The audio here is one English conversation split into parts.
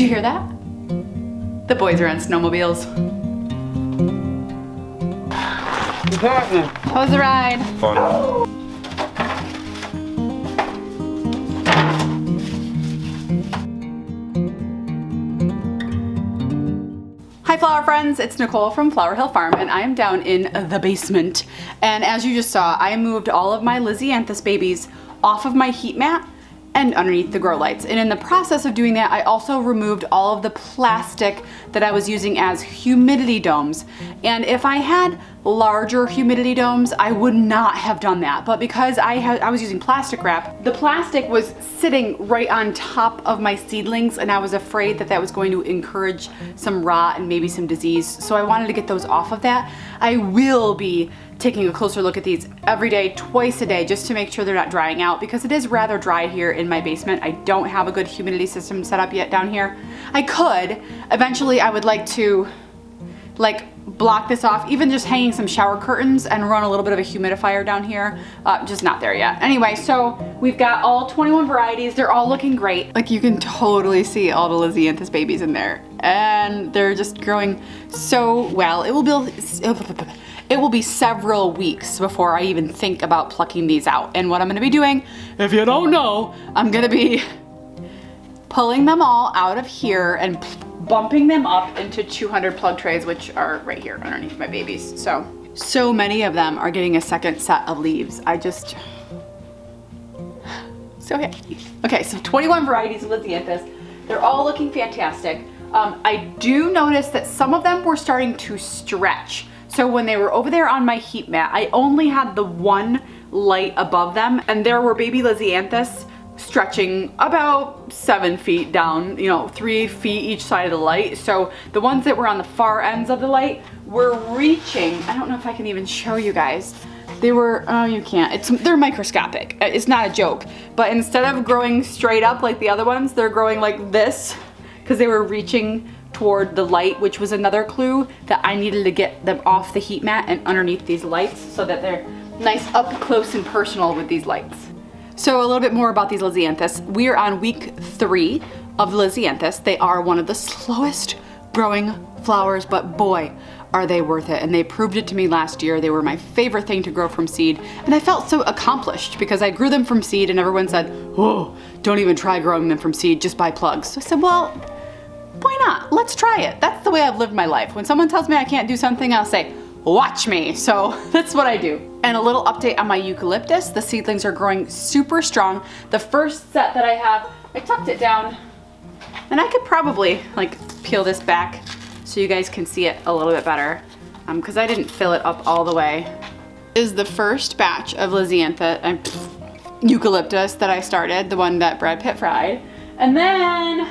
you hear that? The boys are on snowmobiles. What's happening? How was the ride? Fun. Hi flower friends, it's Nicole from Flower Hill Farm and I am down in the basement. And as you just saw, I moved all of my Lisianthus babies off of my heat mat and underneath the grow lights. And in the process of doing that, I also removed all of the plastic that I was using as humidity domes. And if I had larger humidity domes, I would not have done that. But because I was using plastic wrap, the plastic was sitting right on top of my seedlings and I was afraid that that was going to encourage some rot and maybe some disease. So I wanted to get those off of that. I will be taking a closer look at these every day, twice a day, just to make sure they're not drying out because it is rather dry here in my basement. I don't have a good humidity system set up yet down here. I could. Eventually I would like to block this off, even just hanging some shower curtains and run a little bit of a humidifier down here. Just not there yet. Anyway, so we've got all 21 varieties. They're all looking great. Like you can totally see all the Lisianthus babies in there and they're just growing so well. It will be several weeks before I even think about plucking these out. And what I'm gonna be doing, if you don't know, I'm gonna be pulling them all out of here and bumping them up into 200 plug trays, which are right here underneath my babies. So many of them are getting a second set of leaves. So happy. Okay, so 21 varieties of Lisianthus. They're all looking fantastic. I do notice that some of them were starting to stretch. So when they were over there on my heat mat, I only had the one light above them and there were baby Lisianthus stretching about 7 feet down, 3 feet each side of the light. So the ones that were on the far ends of the light were reaching, I don't know if I can even show you guys. They were, oh you can't, they're microscopic. It's not a joke. But instead of growing straight up like the other ones, they're growing like this because they were reaching toward the light, which was another clue that I needed to get them off the heat mat and underneath these lights so that they're nice up close and personal with these lights. So a little bit more about these Lisianthus. We are on week 3 of the Lisianthus. They are one of the slowest growing flowers, but boy, are they worth it. And they proved it to me last year. They were my favorite thing to grow from seed. And I felt so accomplished because I grew them from seed and everyone said, whoa, don't even try growing them from seed, just buy plugs. So I said, well, why not? Let's try it. That's the way I've lived my life. When someone tells me I can't do something, I'll say, watch me. So that's what I do. And a little update on my eucalyptus. The seedlings are growing super strong. The first set that I have, I tucked it down and I could probably peel this back so you guys can see it a little bit better because I didn't fill it up all the way. This is the first batch of eucalyptus that I started, the one that Brad Pitt fried. And then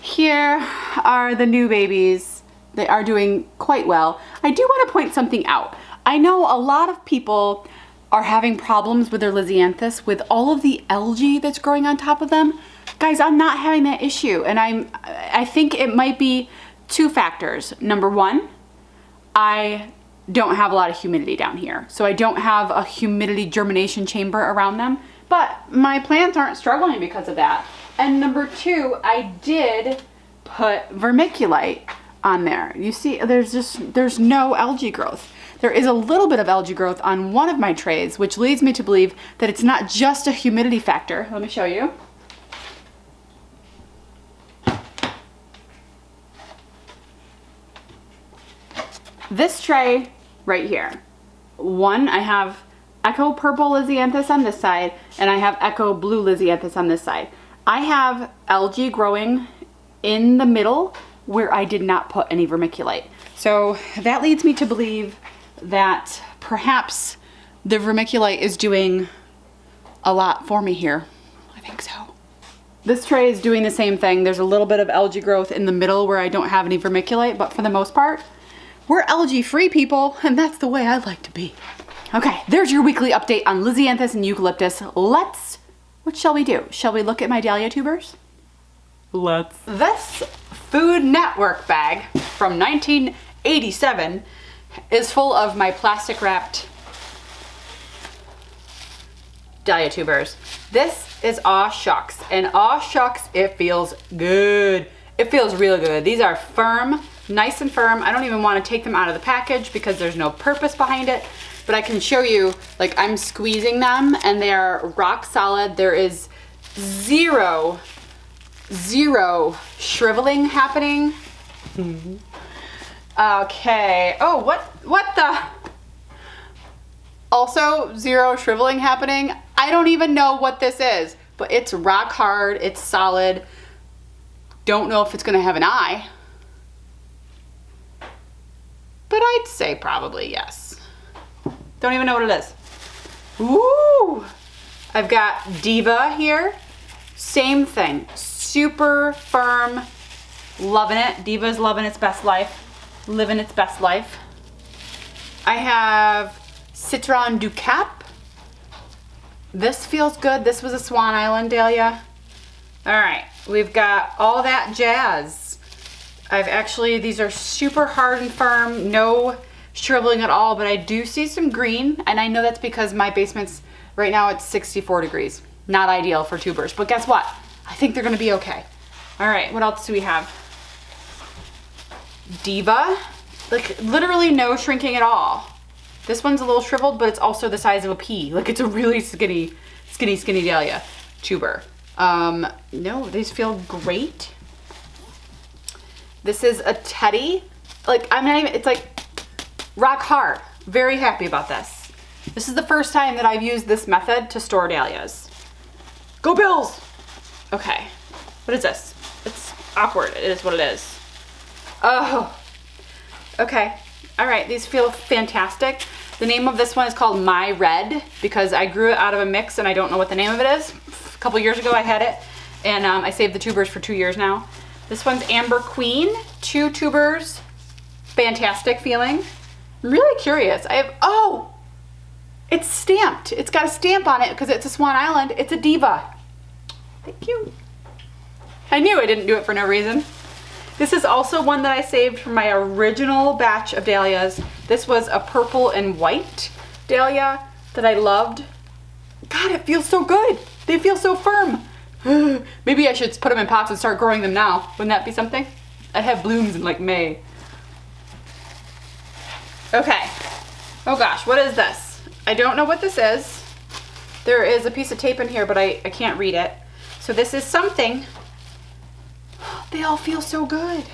here are the new babies. They are doing quite well. I do want to point something out. I know a lot of people are having problems with their Lisianthus with all of the algae that's growing on top of them. Guys, I'm not having that issue. And I think it might be 2 factors. Number 1, I don't have a lot of humidity down here. So I don't have a humidity germination chamber around them, but my plants aren't struggling because of that. And number 2, I did put vermiculite on there. You see, there's no algae growth. There is a little bit of algae growth on one of my trays, which leads me to believe that it's not just a humidity factor. Let me show you. This tray right here. One, I have Echo Purple Lisianthus on this side, and I have Echo Blue Lisianthus on this side. I have algae growing in the middle where I did not put any vermiculite. So that leads me to believe that perhaps the vermiculite is doing a lot for me here. I think so. This tray is doing the same thing. There's a little bit of algae growth in the middle where I don't have any vermiculite, but for the most part, we're algae free people, and that's the way I like to be. Okay, there's your weekly update on Lisianthus and eucalyptus. What shall we do? Shall we look at my Dahlia tubers? Let's. This Food Network bag from 1987 is full of my plastic wrapped dahlia tubers. This is Aw Shucks, and Aw Shucks, it feels good. It feels real good. These are firm, nice and firm. I don't even want to take them out of the package because there's no purpose behind it, but I can show you, like I'm squeezing them and they are rock solid. There is zero shriveling happening. Okay. Oh, what the? Also, zero shriveling happening. I don't even know what this is, but it's rock hard. It's solid. Don't know if it's gonna have an eye, but I'd say probably yes. Don't even know what it is. Ooh! I've got Diva here. Same thing. Super firm. Loving it. Diva's loving its best life. Living its best life. I have Citron du Cap. This feels good. This was a Swan Island dahlia. All right, we've got All That Jazz. These are super hard and firm, no shriveling at all, but I do see some green, and I know that's because my basement's, right now it's 64 degrees. Not ideal for tubers, but guess what? I think they're gonna be okay. All right, what else do we have? Diva, like literally no shrinking at all. This one's a little shriveled, but it's also the size of a pea. Like it's a really skinny dahlia tuber. No, these feel great. This is a Teddy. Like I'm not even, it's like rock hard. Very happy about this. This is the first time that I've used this method to store dahlias. Go Bills! Okay, what is this? It's awkward, it is what it is. Oh, okay. All right, these feel fantastic. The name of this one is called My Red because I grew it out of a mix and I don't know what the name of it is. A couple years ago I had it and I saved the tubers for 2 years now. This one's Amber Queen, 2 tubers, fantastic feeling. I'm really curious. Oh, it's stamped. It's got a stamp on it because it's a Swan Island. It's a Diva. Thank you. I knew I didn't do it for no reason. This is also one that I saved from my original batch of dahlias. This was a purple and white dahlia that I loved. God, it feels so good. They feel so firm. Maybe I should put them in pots and start growing them now. Wouldn't that be something? I'd have blooms in like May. Okay. Oh gosh, what is this? I don't know what this is. There is a piece of tape in here, but I can't read it. So this is something. They all feel so good.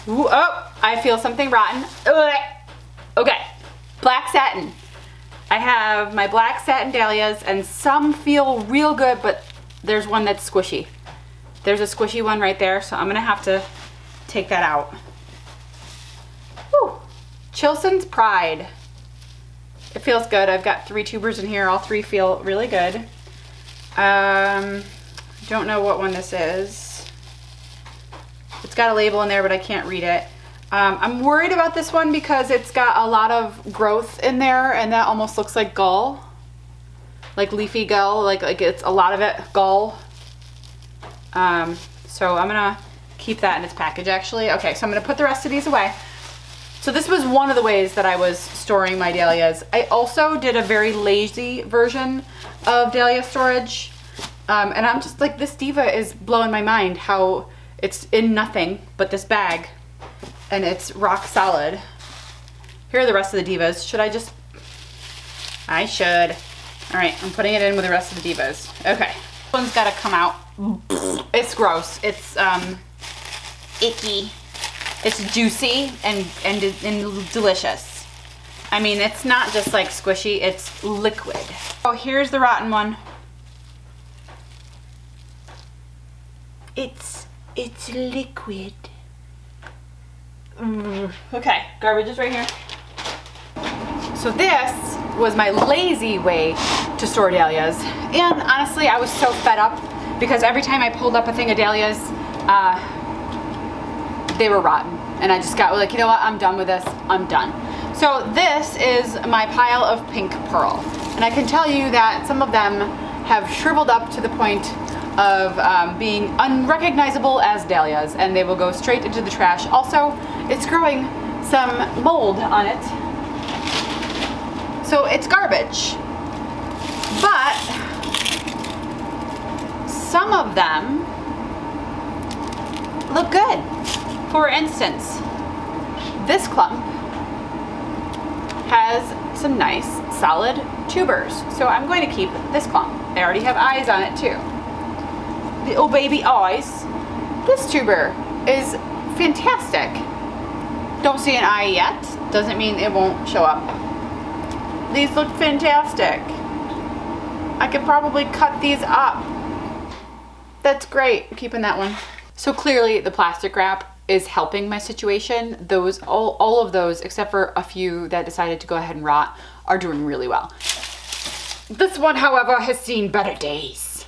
Ooh, oh, I feel something rotten. Okay, black satin. I have my black satin dahlias and some feel real good, but there's one that's squishy. There's a squishy one right there, so I'm gonna have to take that out. Whew. Chilson's Pride. It feels good. I've got 3 tubers in here. All 3 feel really good. Don't know what one this is. It's got a label in there, but I can't read it. I'm worried about this one because it's got a lot of growth in there and that almost looks like gull. Like leafy gull, like it's a lot of it gull. So I'm gonna keep that in its package actually. Okay, so I'm gonna put the rest of these away. So this was one of the ways that I was storing my dahlias. I also did a very lazy version of dahlia storage. And I'm just like, this Diva is blowing my mind how it's in nothing but this bag and it's rock solid. Here are the rest of the Divas. Should I just? I should. All right, I'm putting it in with the rest of the Divas. Okay, this one's gotta come out. It's gross. It's icky. It's juicy and delicious. I mean, it's not just like squishy, it's liquid. Oh, here's the rotten one. It's liquid. Okay, garbage is right here. So this was my lazy way to store dahlias. And honestly, I was so fed up because every time I pulled up a thing of dahlias, they were rotten. And I just got like, you know what, I'm done with this, I'm done. So this is my pile of pink pearl. And I can tell you that some of them have shriveled up to the point of being unrecognizable as dahlias, and they will go straight into the trash. Also, it's growing some mold on it. So it's garbage. But some of them look good. For instance, this clump has some nice solid tubers. So I'm going to keep this clump. They already have eyes on it too. Little baby eyes. This tuber is fantastic. Don't see an eye yet. Doesn't mean it won't show up. These look fantastic. I could probably cut these up. That's great. I'm keeping that one. So clearly the plastic wrap is helping my situation. Those, all of those, except for a few that decided to go ahead and rot, are doing really well. This one, however, has seen better days.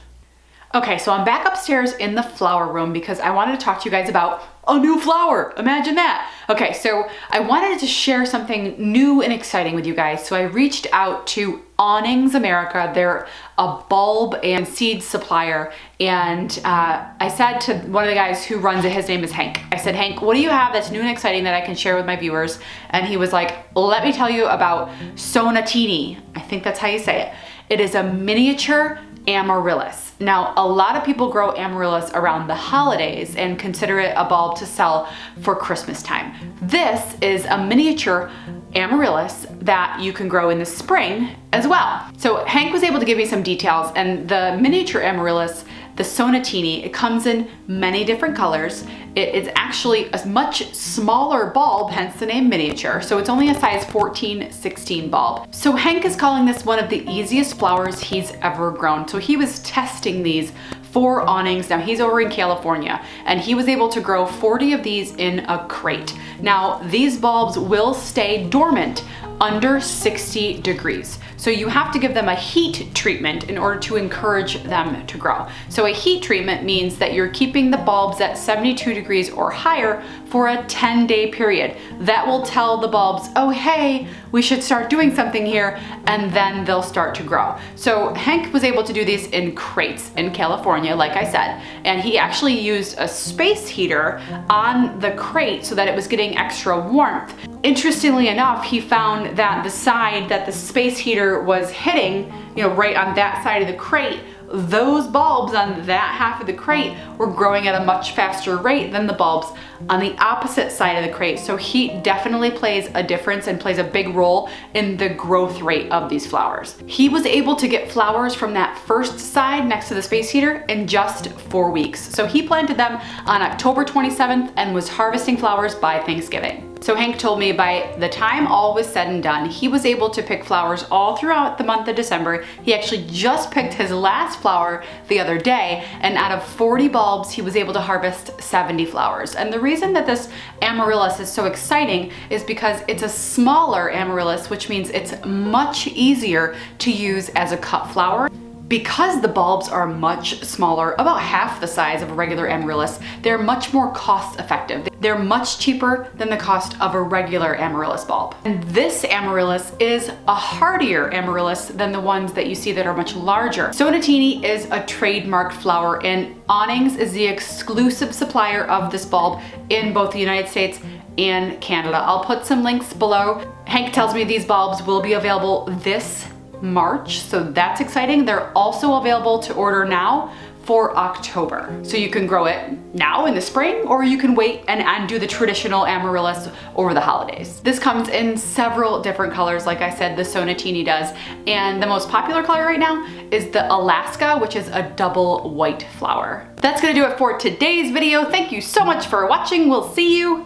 Okay, so I'm back upstairs in the flower room because I wanted to talk to you guys about a new flower. Imagine that. Okay, so I wanted to share something new and exciting with you guys. So I reached out to Onings America. They're a bulb and seed supplier. And I said to one of the guys who runs it, his name is Henk. I said, Henk, what do you have that's new and exciting that I can share with my viewers? And he was like, let me tell you about Sonatini. I think that's how you say it. It is a miniature Amaryllis. Now, a lot of people grow Amaryllis around the holidays and consider it a bulb to sell for Christmas time. This is a miniature Amaryllis that you can grow in the spring as well. So Henk was able to give me some details, and the miniature Amaryllis, the Sonatini, it comes in many different colors. It is actually a much smaller bulb, hence the name miniature. So it's only a size 14-16 bulb. So Henk is calling this one of the easiest flowers he's ever grown. So he was testing these for Onings. Now he's over in California and he was able to grow 40 of these in a crate. Now these bulbs will stay dormant under 60 degrees. So you have to give them a heat treatment in order to encourage them to grow. So a heat treatment means that you're keeping the bulbs at 72 degrees or higher for a 10-day period. That will tell the bulbs, oh hey, we should start doing something here, and then they'll start to grow. So Henk was able to do these in crates in California, like I said, and he actually used a space heater on the crate so that it was getting extra warmth. Interestingly enough, he found that the side that the space heater was hitting, right on that side of the crate, those bulbs on that half of the crate were growing at a much faster rate than the bulbs on the opposite side of the crate. So heat definitely plays a difference and plays a big role in the growth rate of these flowers. He was able to get flowers from that first side next to the space heater in just 4 weeks. So he planted them on October 27th and was harvesting flowers by Thanksgiving. So Henk told me by the time all was said and done, he was able to pick flowers all throughout the month of December. He actually just picked his last flower the other day, and out of 40 bulbs, he was able to harvest 70 flowers. And the reason that this Amaryllis is so exciting is because it's a smaller Amaryllis, which means it's much easier to use as a cut flower. Because the bulbs are much smaller, about half the size of a regular Amaryllis, they're much more cost effective. They're much cheaper than the cost of a regular Amaryllis bulb. And this Amaryllis is a hardier Amaryllis than the ones that you see that are much larger. Sonatini is a trademarked flower, and Onings is the exclusive supplier of this bulb in both the United States and Canada. I'll put some links below. Henk tells me these bulbs will be available this March, so that's exciting. They're also available to order now for October. So you can grow it now in the spring, or you can wait and do the traditional Amaryllis over the holidays. This comes in several different colors, like I said, the Sonatini does. And the most popular color right now is the Alaska, which is a double white flower. That's gonna do it for today's video. Thank you so much for watching. We'll see you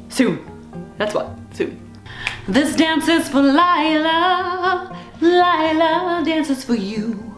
soon. That's what, soon. This dance is for Lila. Lila dances for you.